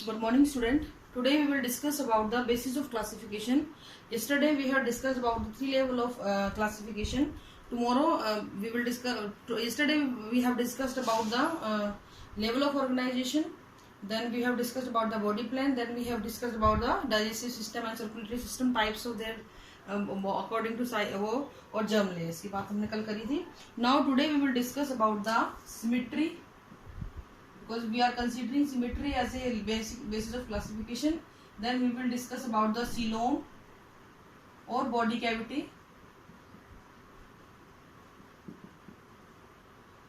Good morning, student. Today we will discuss about the basis of classification. Yesterday we have discussed about the three level of classification. Tomorrow we will discuss. Yesterday we have discussed about the level of organization. Then we have discussed about the body plan. Then we have discussed about the digestive system and circulatory system types of their according to वो और germ layers की बात हमने कल करी थी. Now today we will discuss about the symmetry. Because we are considering symmetry as a basis of classification. Then we will discuss about the coelom or body cavity.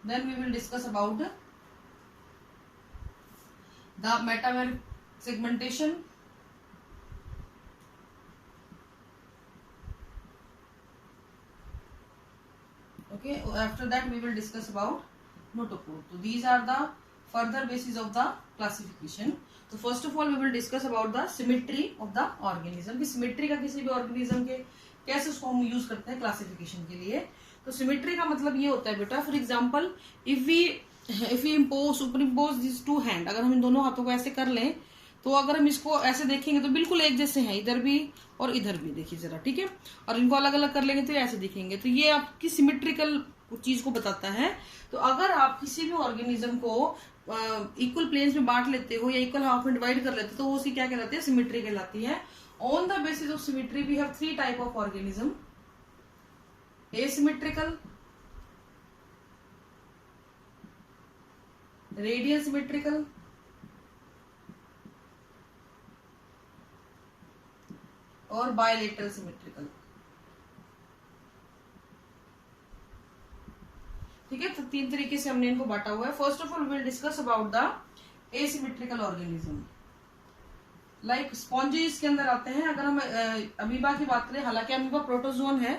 Then we will discuss about the metamer segmentation. Okay, after that we will discuss about notopore. So these are the further basis of the classification. तो first of all we will discuss about the symmetry of the organism की symmetry का किसी भी organism के कैसे उसको हम use करते हैं क्लासिफिकेशन के लिए. तो सिमेट्री का मतलब ये होता है बेटा, for example if we superimpose this two hand, अगर हम इन दोनों हाथों को ऐसे कर लें तो अगर हम इसको ऐसे देखेंगे तो बिल्कुल एक जैसे हैं, इधर भी और इधर भी. देखिए जरा, ठीक है. और इनको अलग अलग कर लेंगे तो ऐसे दिखेंगे. तो ये आपकी सिमेट्रिकल चीज को बताता है. तो अगर आप किसी भी ऑर्गेनिज्म को इक्वल प्लेन्स में बांट लेते हो या इक्वल हाफ में डिवाइड कर लेते हो तो वो उसकी क्या कहलाती है, सिमेट्री कहलाती है. On the basis of symmetry we have three type of organism: asymmetrical, radial symmetrical और बायलेटरल सिमेट्रिकल. ठीक है. तो तीन तरीके से हमने इनको बांटा हुआ है. First of all will discuss about the asymmetrical organism. Like sponges के अंदर आते हैं. अगर हम अमीबा की बात करें, हालांकि अमीबा प्रोटोजोन है,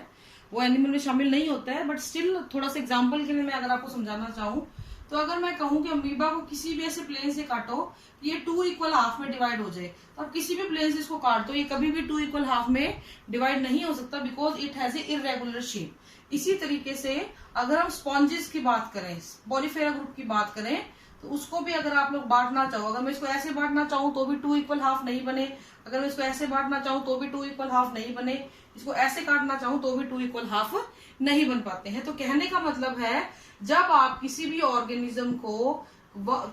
वो एनिमल में शामिल नहीं होता है, बट स्टिल थोड़ा सा एग्जांपल के लिए मैं अगर आपको समझाना चाहूँ तो अगर मैं कहूँ कि अमीबा को किसी भी ऐसे प्लेन से काटो कि ये टू इक्वल हाफ में डिवाइड हो जाए, तो आप किसी भी प्लेन से इसको काट दो, ये कभी भी टू इक्वल हाफ में डिवाइड नहीं हो सकता, because it has a irregular shape. इसी तरीके से अगर हम स्पॉन्जेस की बात करें, पॉलीफेरा ग्रुप की बात करें, तो उसको भी अगर आप लोग बांटना चाहो, अगर मैं इसको ऐसे बांटना चाहूँ तो भी टू इक्वल हाफ नहीं बने, अगर मैं इसको ऐसे बांटना चाहूँ तो भी टू इक्वल हाफ नहीं बने, इसको ऐसे काटना चाहूँ तो भी टू इक्वल हाफ नहीं बन पाते हैं. तो कहने का मतलब है, जब आप किसी भी ऑर्गेनिज्म को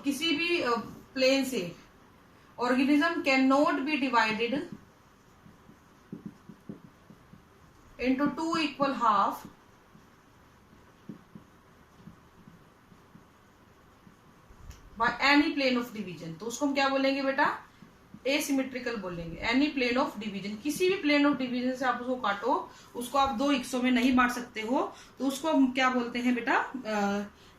किसी भी प्लेन से, organism can not be divided into two equal half by any plane of division. तो उसको हम क्या बोलेंगे बेटा, एसिमेट्रिकल बोलेंगे. एनी प्लेन ऑफ डिवीजन, किसी भी प्लेन ऑफ डिवीजन से आप उसको काटो, उसको आप दो हिस्सों में नहीं बांट सकते हो, तो उसको हम क्या बोलते हैं बेटा,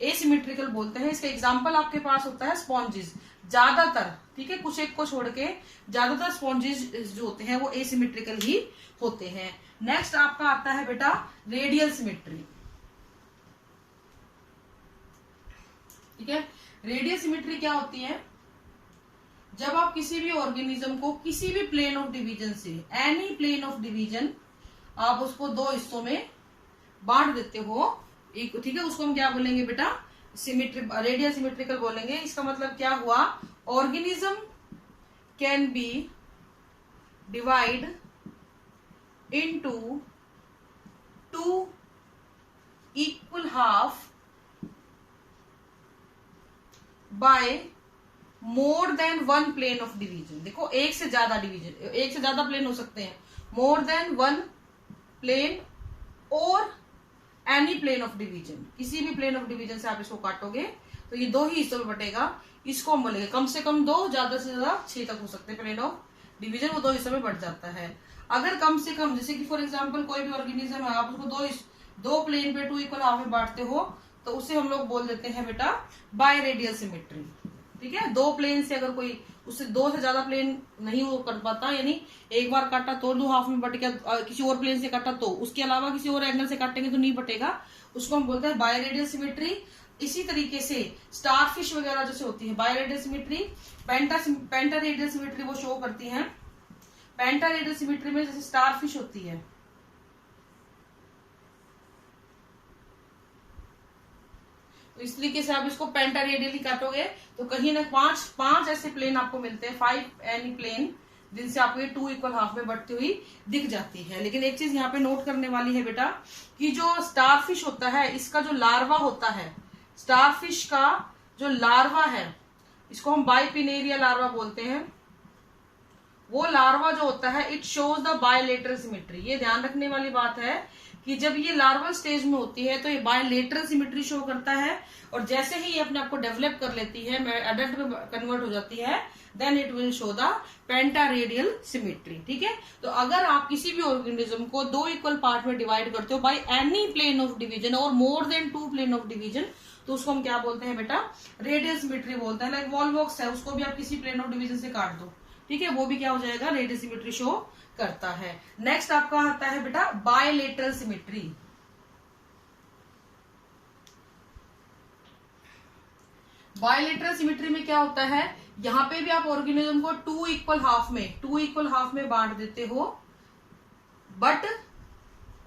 एसिमेट्रिकल बोलते हैं. इसका एग्जांपल आपके पास होता है स्पॉन्जेस. ज्यादातर, ठीक है, कुछ एक को छोड़ के ज्यादातर स्पॉन्जेस जो होते हैं वो एसिमेट्रिकल ही होते हैं. नेक्स्ट आपका आता है बेटा रेडियल सिमेट्री. ठीक है. रेडियल सिमेट्री क्या होती है, जब आप किसी भी ऑर्गेनिज्म को किसी भी प्लेन ऑफ डिवीजन से, एनी प्लेन ऑफ डिवीजन, आप उसको दो हिस्सों में बांट देते हो, एक, ठीक है, उसको हम क्या बोलेंगे बेटा, रेडियल सिमेट्रिकल बोलेंगे. इसका मतलब क्या हुआ, organism can be divide into two equal half by more than one plane of division. देखो, एक से ज्यादा डिवीजन, एक से ज्यादा प्लेन हो सकते हैं, मोर देन वन प्लेन और एनी प्लेन ऑफ डिवीजन. किसी भी प्लेन ऑफ डिवीजन से आप इसको काटोगे तो ये दो ही हिस्सों में बटेगा. इसको हम बोलेंगे कम से कम दो, ज्यादा से ज्यादा 6 तक हो सकते हैं प्लेन ऑफ डिवीजन, वो दो हिस्सों में बढ़ जाता है. अगर कम से कम, जैसे कि फॉर एग्जाम्पल कोई भी ऑर्गेनिज्म है, आप उसको दो प्लेन पे टू इक्वल हाफ में बांटते हो, तो उसे हम लोग बोल देते हैं बेटा बाय रेडियल सिमेट्री. ठीक है. दो प्लेन से, अगर कोई उससे दो से ज्यादा प्लेन नहीं वो कर पाता, यानी एक बार काटा तो दो हाफ में बट गया, किसी और प्लेन से काटा तो उसके अलावा किसी और एंगल से काटेंगे तो नहीं बटेगा, उसको हम बोलते हैं बाय रेडियल सिमेट्री. इसी तरीके से स्टारफिश वगैरह जैसे होती है बाय रेडियल सिमेट्री. पेंटा रेडियल सिमेट्री वो शो करती है. पेंटा रेडियल सिमेट्री में जैसे स्टारफिश होती है, तो इस तरीके से आप इसको पेंटारेडियली काटोगे तो कहीं ना पांच ऐसे प्लेन आपको मिलते हैं, 5 एनी प्लेन, जिनसे आपको ये 2 इक्वल हाफ में बढ़ती हुई दिख जाती है। लेकिन एक चीज यहाँ पे नोट करने वाली है बेटा कि जो स्टारफिश होता है, इसका जो लार्वा होता है, स्टारफिश का जो लार्वा है, इसको हम बाइपिनेरिया लार्वा बोलते हैं। वो लार्वा जो होता है it shows the bilateral symmetry. ये ध्यान रखने वाली बात है कि जब ये लार्वल स्टेज में होती है तो ये बायलेटरल सिमेट्री शो करता है, और जैसे ही ये अपने आप को डेवलप कर लेती है, एडल्ट में कन्वर्ट हो जाती है, then it will show the pentaradial symmetry. ठीक है, तो अगर आप किसी भी ऑर्गेनिज्म को 2 इक्वल पार्ट में डिवाइड करते हो by any plane of division और more than 2 plane of division, तो उसको हम क्या बोलते हैं बेटा, रेडियल सिमेट्री बोलते हैं। लाइक वॉलबॉक्स है, उसको भी आप किसी प्लेन ऑफ डिवीजन से काट दो, ठीक है, वो भी क्या हो जाएगा, रेडियल सिमेट्री शो करता है। नेक्स्ट आपका आता है बेटा बायलेटरल सिमेट्री। बायलेटरल सिमेट्री में क्या होता है, यहां पे भी आप ऑर्गेनिज्म को 2 इक्वल हाफ में बांट देते हो, but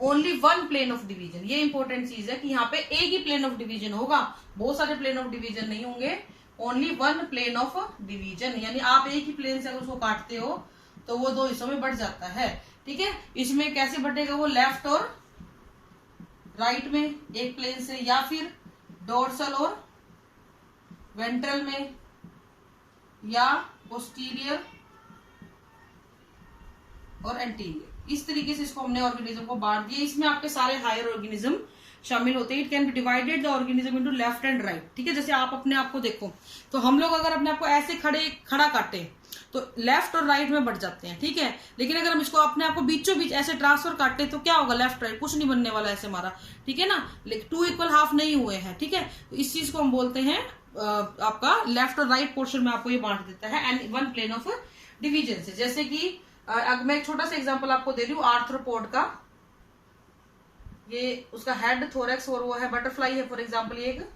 only 1 plane of division. ये इंपॉर्टेंट चीज है कि यहाँ पे एक ही प्लेन ऑफ डिवीजन होगा, बहुत सारे प्लेन ऑफ डिवीजन नहीं होंगे, ओनली 1 प्लेन ऑफ डिवीजन। यानी आप एक ही प्लेन से अगर उसको काटते हो तो वो 2 हिस्सों में बढ़ जाता है। ठीक है, इसमें कैसे बढ़ेगा, वो लेफ्ट और राइट में एक प्लेन से, या फिर डोर्सल और वेंट्रल में, या पोस्टीरियर और एंटीरियर। इस तरीके से इसको हमने ऑर्गेनिज्म को बांट दिया। इसमें आपके सारे हायर ऑर्गेनिज्म शामिल होते हैं। It can be divided the organism into left and right. ठीक है, जैसे आप अपने आप को देखो तो हम लोग अगर अपने आप को ऐसे खड़ा काटे तो लेफ्ट और राइट में बढ़ जाते हैं। ठीक है, लेकिन अगर हम इसको अपने आप को बीचों बीच ऐसे ट्रांसफर काटे तो क्या होगा, लेफ्ट राइट कुछ नहीं बनने वाला ऐसे हमारा। ठीक है ना, 2 इक्वल हाफ नहीं हुए हैं। ठीक है, तो इस चीज को हम बोलते हैं आपका लेफ्ट और राइट पोर्शन में आपको ये बांट देता है एंड 1 प्लेन ऑफ डिवीजन से। जैसे कि मैं एक छोटा सा एग्जांपल आपको दे रही हूँ आर्थ्रोपोड का। ये उसका हेड, थोरैक्स और वो है बटरफ्लाई है फॉर एग्जांपल। ये एक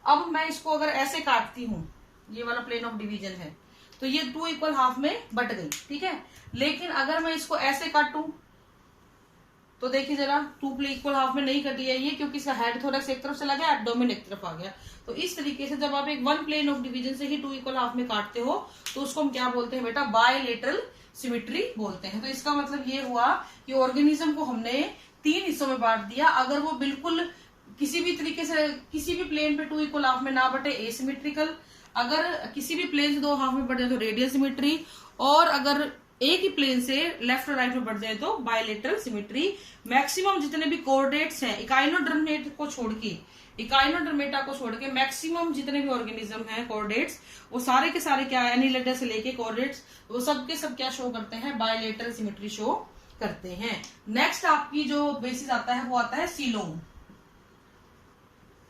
अब मैं इसको अगर ऐसे काटती हूं, ये वाला प्लेन ऑफ डिवीजन है, तो ये 2 इक्वल हाफ में बट गई। ठीक है, लेकिन अगर मैं इसको ऐसे काटूं तो देखिए जरा 2 इक्वल हाफ में नहीं कटी है ये, क्योंकि इसका हेड थोरैक्स एक तरफ चला गया, एब्डोमेन एक तरफ आ गया। तो इस तरीके से जब आप एक 1 प्लेन ऑफ डिवीजन से ही 2 इक्वल हाफ में काटते हो तो उसको हम क्या बोलते हैं बेटा, बायलेटरल सिमेट्री बोलते हैं। तो इसका मतलब ये हुआ कि ऑर्गेनिज्म को हमने 3 हिस्सों में बांट दिया। अगर वो बिल्कुल किसी भी तरीके से किसी भी प्लेन पे 2 इक्वल हाफ में ना बटे, एसिमेट्रिकल। अगर किसी भी प्लेन से 2 हाफ में बढ़ जाए तो रेडियल सिमेट्री, और अगर एक ही प्लेन से लेफ्ट और राइट में बढ़ जाए तो बायलेटरल सिमेट्री। मैक्सिमम जितने भी कोऑर्डिनेट्स हैं इकाइनोडर्मेटा को छोड़ के मैक्सिमम जितने भी ऑर्गेनिज्म हैं कोऑर्डिनेट्स, वो सारे के सारे क्या है, एनीलेटर से लेके कोऑर्डिनेट्स, वो सब के सब क्या शो करते हैं, बायलेटरल सिमेट्री शो करते हैं। नेक्स्ट आपकी जो बेसिस आता है वो आता है सीलोम।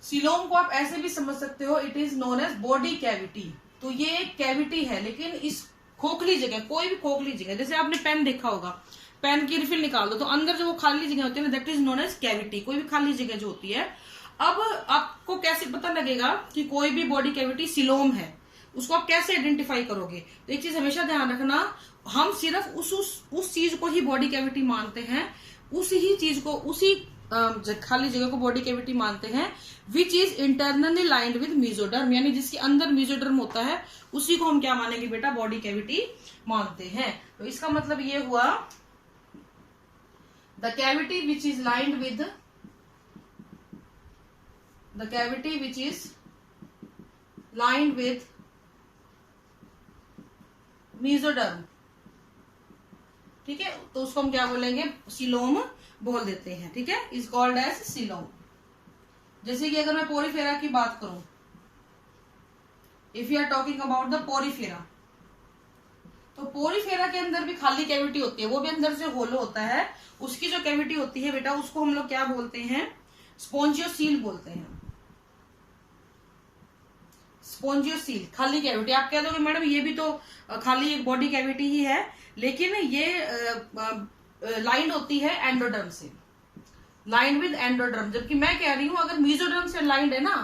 सीलोम को आप ऐसे भी समझ सकते हो, it is known as body cavity. तो ये एक कैविटी है, लेकिन इस खोखली जगह, कोई भी खोखली जगह, जैसे आपने पेन देखा होगा, पेन की रिफिल निकाल दो तो अंदर जो वो खाली जगह होती है ना, that is known as cavity. कोई भी खाली जगह जो होती है। अब आपको कैसे पता लगेगा कि कोई भी बॉडी कैविटी सीलोम है, उसको आप कैसे आइडेंटिफाई करोगे? तो एक चीज हमेशा ध्यान रखना, हम सिर्फ उस चीज को ही बॉडी कैविटी मानते हैं, उसी चीज को, उसी खाली जगह को बॉडी कैविटी मानते हैं which is internally lined with mesoderm, यानी जिसके अंदर मेसोडर्म होता है उसी को हम क्या मानेंगे बेटा, बॉडी कैविटी मानते हैं। तो इसका मतलब ये हुआ the cavity which is lined with mesoderm. ठीक है, तो उसको हम क्या बोलेंगे, सीलोम बोल देते हैं। ठीक है, इज कॉल्ड एज सीलोम। जैसे कि अगर मैं पोरीफेरा की बात करूं, if you are talking about the Porifera, तो पोरीफेरा के अंदर भी खाली कैविटी होती है, वो भी अंदर से होलो होता है। उसकी जो कैविटी होती है बेटा, उसको हम लोग क्या बोलते हैं, स्पोंजियोसील बोलते हैं। स्पोंजियोसील, खाली कैविटी। आप कह दोगे मैडम ये भी तो खाली एक बॉडी कैविटी ही है, लेकिन ये लाइंड होती है एंडोडर्म से, लाइंड विद एंडोडर्म। जबकि मैं कह रही हूं अगर मेसोडर्म से लाइंड है ना,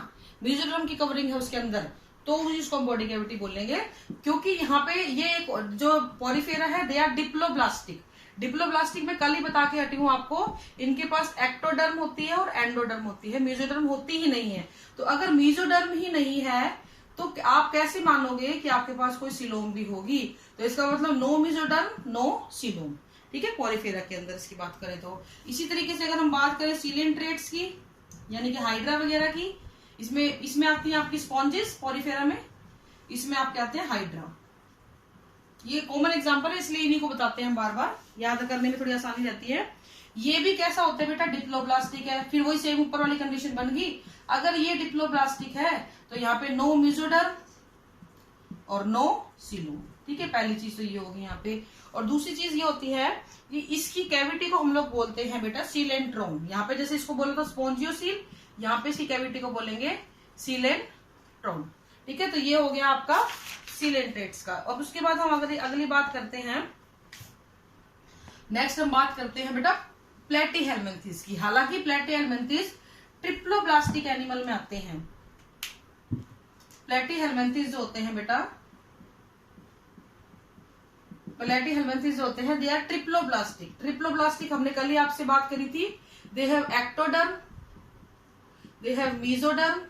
मेसोडर्म की कवरिंग है उसके अंदर, तो उसको हम बॉडी कैविटी बोलेंगे। क्योंकि यहाँ पे ये एक जो पोरीफेरा है, दे आर डिप्लोब्लास्टिक। डिप्लोब्लास्टिक में कल ही बता के हटी हूं आपको, इनके पास एक्टोडर्म होती है और एंडोडर्म होती है, मेसोडर्म होती ही नहीं है। तो अगर मेसोडर्म ही नहीं है तो आप कैसे मानोगे कि आपके पास कोई सीलोम भी होगी? तो इसका मतलब नो मेसोडर्म नो सीलोम, ठीक है, पॉलीफेरा के अंदर इसकी बात करें तो। इसी तरीके से अगर हम बात करें सीलेंट्रेट्स की, यानी कि हाइड्रा वगैरह की, इसमें आती है आपकी स्पॉन्जेस पॉलीफेरा में, इसमें आपके आते हैं हाइड्रा। ये कॉमन एग्जांपल है इसलिए इन्हीं को बताते हैं हम बार बार, याद करने में थोड़ी आसानी रहती है। ये भी कैसा होता है बेटा? डिप्लोब्लास्टिक है। फिर वही सेम ऊपर वाली कंडीशन बन गई, अगर ये डिप्लोब्लास्टिक है तो यहाँ पे नो मेसोडर्म और नो सीलोम, ठीक है। पहली चीज तो ये होगी यहाँ पे। और दूसरी चीज ये होती है कि इसकी कैविटी को हम लोग बोलते हैं बेटा सीलेंट्रोम। यहाँ पे जैसे इसको बोला था स्पॉन्जियोसील, यहाँ पे इसकी कैविटी को बोलेंगे सीलेंट्रोम, ठीक है। तो ये हो गया आपका सीलेंट्रेट्स का। और उसके बाद हम अगली बात करते हैं, नेक्स्ट हम बात करते हैं बेटा प्लेटीहेल्मिन्थेस की। हालांकि प्लेटीहेल्मिन्थेस ट्रिप्लोब्लास्टिक एनिमल में आते हैं। प्लेटीहेल्मिन्थेस जो होते हैं बेटा, प्लेटीहेल्मिन्थेस जो होते हैं दे आर ट्रिप्लोब्लास्टिक। ट्रिप्लोब्लास्टिक हमने कल ही आपसे बात करी थी। They have ectoderm, they have mesoderm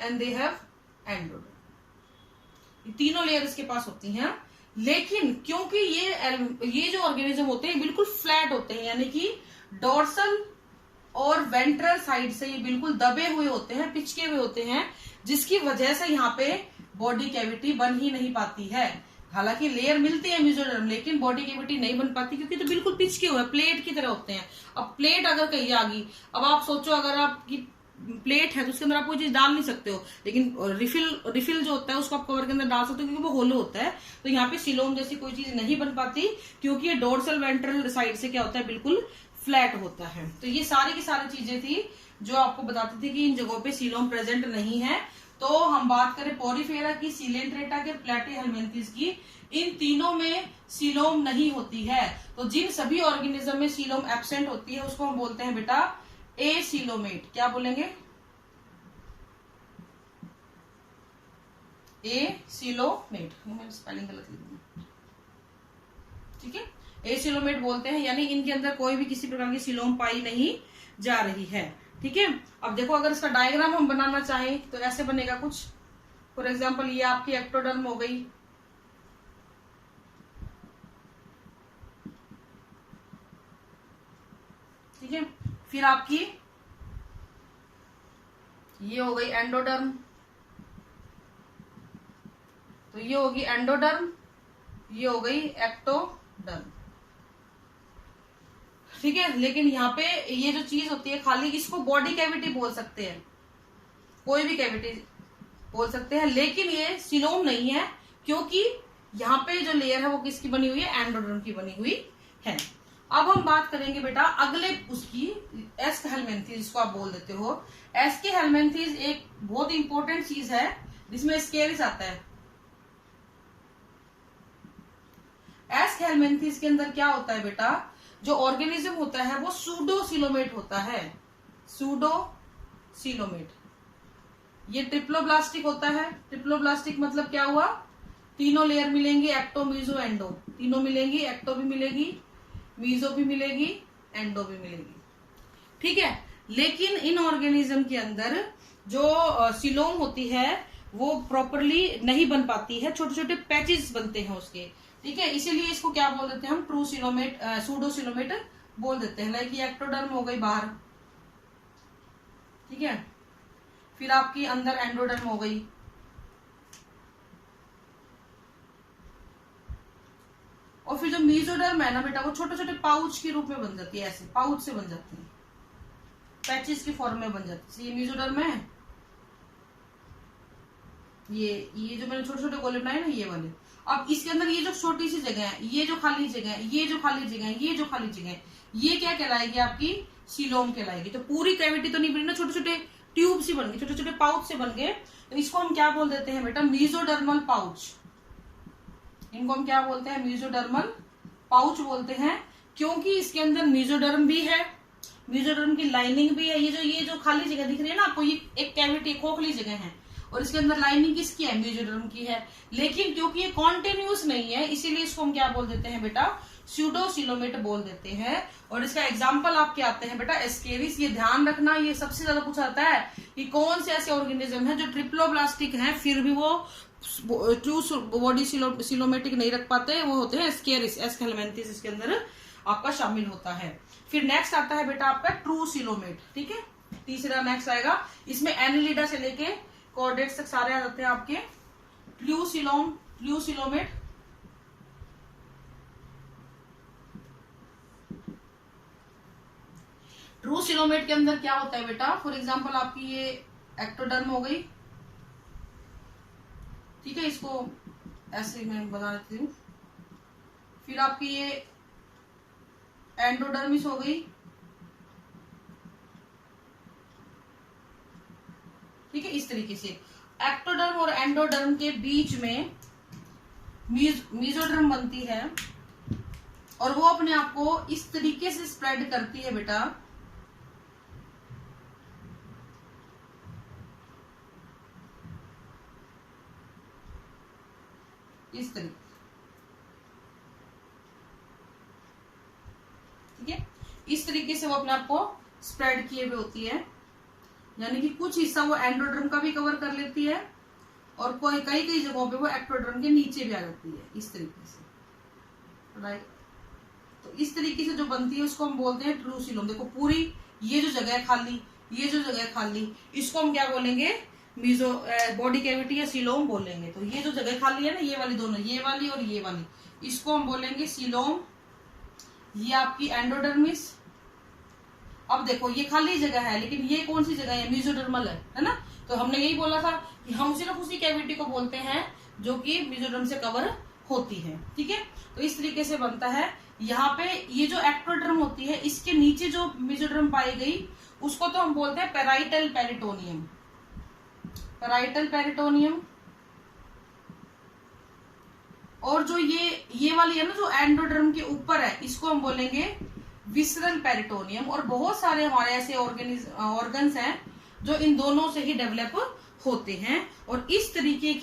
and they have endoderm. तीनों लेयर इसके पास होती हैं। लेकिन क्योंकि ये जो ऑर्गेनिज्म होते हैं बिल्कुल फ्लैट होते हैं, यानी कि डोर्सल और वेंट्रल साइड से ये बिल्कुल दबे हुए होते हैं, पिचके हुए होते हैं, जिसकी वजह से यहाँ पे बॉडी कैविटी बन ही नहीं पाती है। हालांकि लेयर मिलती है मेसोडर्म, लेकिन बॉडी कैविटी नहीं बन पाती क्योंकि तो बिल्कुल पिचके हुए प्लेट की तरह होते हैं। अब प्लेट अगर कहीं आ गई, अब आप सोचो अगर आपकी प्लेट है तो उसके अंदर आप कोई चीज डाल नहीं सकते हो, लेकिन रिफिल जो होता है उसको आप कवर के अंदर डाल सकते हो क्योंकि वो होलो होता है। तो यहाँ पे सीलोम जैसी कोई चीज नहीं बन पाती क्योंकि ये डोर्सल वेंट्रल साइड से क्या होता है, बिल्कुल फ्लैट होता है। तो ये सारी की सारी चीजें थी जो आपको बताती थी कि इन जगहों पे सीलोम प्रेजेंट नहीं है। तो हम बात करें पॉलीफेरा की, सीलेंट्रेटा के, प्लेटीहेल्मिन्थेस की, इन तीनों में सीलोम नहीं होती है। तो जिन सभी ऑर्गेनिज्म में सीलोम एब्सेंट होती है उसको हम बोलते हैं बेटा एसीलोमेट। क्या बोलेंगे? एसीलोमेट। मैंने स्पेलिंग गलत लिख दी, ठीक है। एसीलोमेट बोलते हैं, यानी इनके अंदर कोई भी किसी प्रकार की सीलोम पाई नहीं जा रही है, ठीक है। अब देखो अगर इसका डायग्राम हम बनाना चाहें तो ऐसे बनेगा कुछ। फॉर एग्जाम्पल ये आपकी एक्टोडर्म हो गई, ठीक है। फिर आपकी ये हो गई एंडोडर्म, तो ये होगी एंडोडर्म, ये हो गई एक्टोडर्म, ठीक है। लेकिन यहाँ पे ये जो चीज होती है, खाली इसको बॉडी कैविटी बोल सकते हैं, कोई भी कैविटी बोल सकते हैं, लेकिन ये सीलोम नहीं है क्योंकि यहाँ पे जो लेयर है वो किसकी बनी हुई है? एंडोडर्म की बनी हुई है। अब हम बात करेंगे बेटा अगले उसकी, एस्केहेल्मिन्थेस जिसको आप बोल देते हो। एस्केहेल्मिन्थेस एक बहुत इंपॉर्टेंट चीज है जिसमें स्केलिस आता है। एस्केहेल्मिन्थेस के अंदर क्या होता है बेटा? जो ऑर्गेनिज्म होता है वो सूडोसीलोमेट होता है, सूडोसीलोमेट। ये ट्रिप्लोब्लास्टिक होता है। ट्रिप्लोब्लास्टिक मतलब क्या हुआ? तीनों लेयर मिलेंगी, एक्टो मीजो एंडो, तीनों मिलेंगी, एक्टो भी मिलेगी, मीजो भी मिलेगी, एंडो भी मिलेगी, ठीक है। लेकिन इन ऑर्गेनिज्म के अंदर जो सीलोम होती है वो प्रॉपरली नहीं बन पाती है, छोटे छोटे पैचेस बनते हैं उसके, ठीक है। इसीलिए इसको क्या बोल देते हैं हम? ट्रू सीलोमेट, सूडोसीलोमेट बोल देते हैं। लाइक ये एक्टोडर्म हो गई बाहर, ठीक है। फिर आपकी अंदर एंडोडर्म हो गई, और फिर जो मेसोडर्म है ना बेटा वो छोटे छोटे पाउच के रूप में बन जाती है, ऐसे पाउच से बन जाती है, पैचेस की फॉर्म में बन जाती है। ये मेसोडर्म है, ये जो मैंने छोटे छोटे गोले बनाए ना ये वाले। अब इसके अंदर ये जो छोटी सी जगह है, ये जो खाली जगह है, ये जो खाली जगह है, ये जो खाली जगह है, ये क्या कहलाएगी? आपकी सीलोम कहलाएगी। तो पूरी कैविटी तो नहीं बनी ना, छोटे छोटे ट्यूब से बन गए, छोटे छोटे पाउच से बन गए। तो इसको हम क्या बोल देते हैं बेटा? Mesodermal pouch. इनको हम क्या बोलते हैं? मेसोडर्मल पाउच बोलते हैं, क्योंकि इसके अंदर मेसोडर्म भी है, मेसोडर्म की लाइनिंग भी है। ये जो खाली जगह दिख रही है ना आपको, ये एक कैविटी, खोखली जगह है, और इसके अंदर लाइनिंग किसकी है? मेसोडर्म की है। लेकिन क्योंकि ये कॉन्टिन्यूस नहीं है, इसीलिए इसको हम क्या बोल देते हैं बेटा? स्यूडोसिलोमेट बोल देते हैं। और इसका एग्जाम्पल आपके आते हैं बेटा एस्केरिस। ये ध्यान रखना, ये सबसे ज्यादा पूछा जाता है कि कौन से ऐसे ऑर्गेनिज्म है जो ट्रिप्लोब्लास्टिक हैं फिर भी वो ट्रू बॉडी सिलोमेटिक नहीं रख पाते, वो होते हैं एस्केरिस। एस्केलमेंथिस इसके अंदर आपका शामिल होता है। फिर नेक्स्ट आता है बेटा आपका ट्रू सिलोमेट, ठीक है। तीसरा नेक्स्ट आएगा, इसमें एनिलिडा से लेके कॉर्डेट्स तक सारे आ जाते हैं आपके। ट्यूसिलोमेट, ट्रू सिलोमेट के अंदर क्या होता है बेटा, फॉर एग्जांपल आपकी ये एक्टोडर्म हो गई, ठीक है, इसको ऐसे मैं बता देती हूँ। फिर आपकी ये एंडोडर्मिस हो गई, ठीक है। इस तरीके से एक्टोडर्म और एंडोडर्म के बीच में मेसोडर्म बनती है और वो अपने आप को इस तरीके से स्प्रेड करती है बेटा, इस तरीके, ठीक है। इस तरीके से वो अपने आप को स्प्रेड किए हुए होती है, यानी कि कुछ हिस्सा वो एंडोडर्म का भी कवर कर लेती है और कोई कई जगहों पे वो एक्टोडर्म के नीचे भी आ जाती है, इस तरीके से, राइट। तो इस तरीके से जो बनती है उसको हम बोलते हैं ट्रू सिलोम। देखो पूरी ये जो जगह है खाली, ये जो जगह है खाली, इसको हम क्या बोलेंगे, मीजो बॉडी कैविटी या सिलोम बोलेंगे। तो ये जो जगह खाली है ना, ये वाली दोनों, ये वाली और ये वाली, इसको हम बोलेंगे सिलोम। ये आपकी एंडोडर्मिस। अब देखो ये खाली जगह है, लेकिन ये कौन सी जगह है, मेसोडर्मल है ना। तो हमने यही बोला था कि हम सिर्फ उसी कैविटी को बोलते हैं जो कि मेसोडर्म से कवर होती है, ठीक है। तो इस तरीके से बनता है। यहाँ पे ये जो एक्टोडर्म होती है, इसके नीचे जो मेसोडर्म पाई गई उसको तो हम बोलते हैं पेराइटल पेरिटोनियम, पेराइटल पेरिटोनियम। और जो ये वाली है ना जो एंडोडर्म के ऊपर है, इसको हम बोलेंगे विसरल पेरिटोनियम। और बहुत सारे हमारे ऐसे ऑर्गन्स हैं जो इन दोनों से ही डेवलप होते हैं। और इस तरीके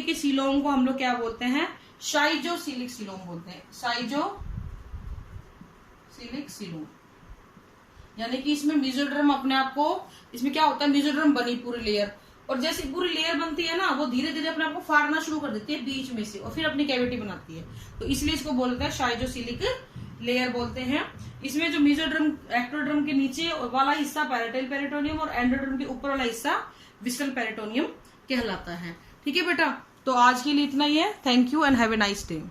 के सिलोम को हम लोग क्या बोलते हैं, शाइजोसिलिक सिलोम बोलते हैं, शाइजोसिलिक सिलोम। यानी कि इसमें मेसोडर्म अपने आप को, इसमें क्या होता है, मेसोडर्म बनी पूरी लेयर, और जैसे पूरी लेयर बनती है ना, वो धीरे धीरे अपने आप को फाड़ना शुरू कर देती है बीच में से और फिर अपनी कैविटी बनाती है। तो इसलिए इसको बोलते हैं शाइजोसिलिक लेयर बोलते हैं। इसमें जो मेसोडर्म एक्टोडर्म के नीचे वाला हिस्सा पेराइटल पेरिटोनियम और एंडोडर्म के ऊपर वाला हिस्सा विसरल पेरिटोनियम कहलाता है, ठीक है बेटा। तो आज के लिए इतना ही है। Thank you and have a nice day.